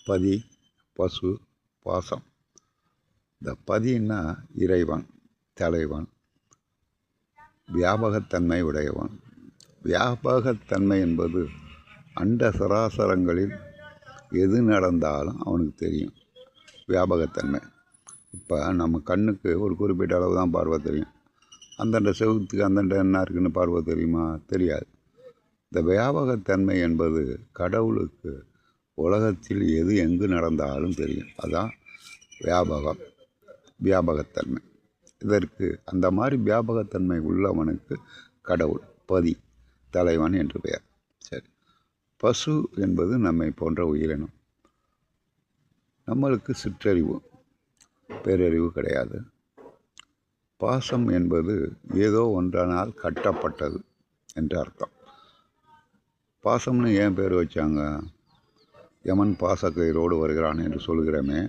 பதி, பசு, பாசம். இந்த பதின்னா இறைவன், தலைவன், வியாபகத்தன்மை உடையவன். வியாபகத்தன்மை என்பது அண்ட சராசரங்களில் எது நடந்தாலும் அவனுக்கு தெரியும். வியாபகத்தன்மை. இப்போ நம்ம கண்ணுக்கு ஒரு குறிப்பிட்ட அளவு தான் பார்வை தெரியும். அந்தண்ட செவுத்துக்கு அந்தண்ட என்ன இருக்குன்னு பார்வை தெரியுமா? தெரியாது. இந்த வியாபகத்தன்மை என்பது கடவுளுக்கு உலகத்தில் எது எங்கு நடந்தாலும் தெரியும். அதான் வியாபகத்தன்மை. இதற்கு அந்த மாதிரி வியாபகத்தன்மை உள்ளவனுக்கு கடவுள், பதி, தலைவன் என்று பெயர். சரி, பசு என்பது நம்மை போன்ற உயிரினம். நம்மளுக்கு சிற்றறிவு, பேரறிவு கிடையாது. பாசம் என்பது ஏதோ ஒன்றானால் கட்டப்பட்டது என்று அர்த்தம். பாசம்னு ஏன் பேர் வச்சாங்க? யமன் பாசக்கயிறோடு வருகிறான் என்று சொல்கிறோமே.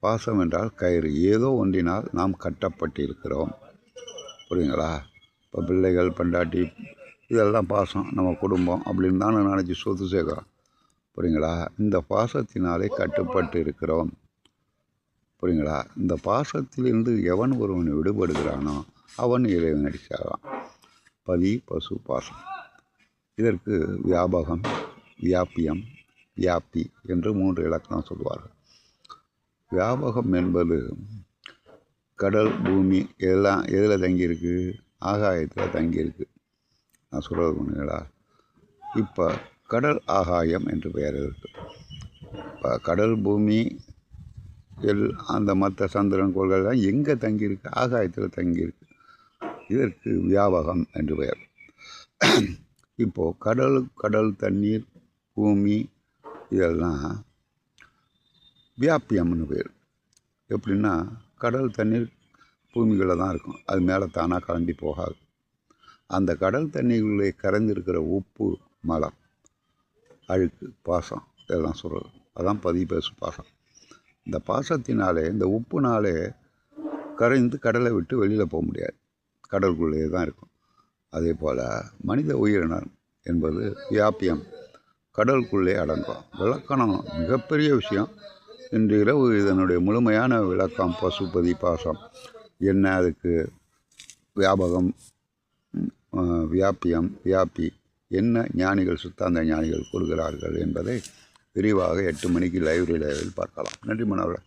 பாசம் என்றால் கயிறு, ஏதோ ஒன்றினால் நாம் கட்டப்பட்டிருக்கிறோம். புரியுங்களா? இப்போ பிள்ளைகள், பண்டாட்டி, இதெல்லாம் பாசம். நம்ம குடும்பம் அப்படின்னு தானே நினச்சி சொத்து சேர்க்குறோம். புரியுங்களா? இந்த பாசத்தினாலே கட்டுப்பட்டு இருக்கிறோம். புரியுங்களா? இந்த பாசத்திலிருந்து எவன் ஒருவன் விடுபடுகிறானோ அவன் இறைவனடி சேரலாம். பதி, பசு, பாசம். இதற்கு வியாபகம், வியாபியம், வியாபி என்று 3 இலக்கணம் சொல்வார்கள். வியாபகம் என்பது கடல், பூமி எல்லாம் எதில் தங்கியிருக்கு? ஆகாயத்தில் தங்கியிருக்கு. நான் சொல்கிறது பண்ணுங்களா? இப்போ கடல் ஆகாயம் என்று பெயர் இருக்கு. இப்போ கடல், பூமி, அந்த மற்ற சந்திரன், கோள்கள்லாம் எங்கே தங்கியிருக்கு? ஆகாயத்தில் தங்கியிருக்கு. இதற்கு வியாபகம் என்று பெயர். இப்போது கடல், தண்ணீர், பூமி இதெல்லாம் வியாபியம்னு பேர். எப்படின்னா கடல் தண்ணீர் பூமிகளில் தான் இருக்கும். அது மேலே தானாக கலண்டி போகாது. அந்த கடல் தண்ணீர்களை கரைந்திருக்கிற உப்பு, மலம், அழுக்கு, பாசம் இதெல்லாம் சொல்கிறது. அதான் பதி, பசு, பாசம். இந்த பாசத்தினாலே, இந்த உப்புனாலே கரைந்து கடலை விட்டு வெளியில் போக முடியாது. கடலுக்குள்ளேயே தான் இருக்கும். அதே போல் மனித உயிரினம் என்பது வியாபியம், கடலுக்குள்ளே அடங்கும். விளக்கணம் மிகப்பெரிய விஷயம். இன்று இரவு இதனுடைய முழுமையான விளக்கம், பசுபதி, பாசம் என்ன, அதுக்கு வியாபகம், வியாபியம், வியாபி என்ன ஞானிகள், சித்தாந்த ஞானிகள் கொடுக்கிறார்கள் என்பதை விரிவாக 8 மணிக்கு லைப்ரரியில் பார்க்கலாம். நன்றி மாணவர்களே.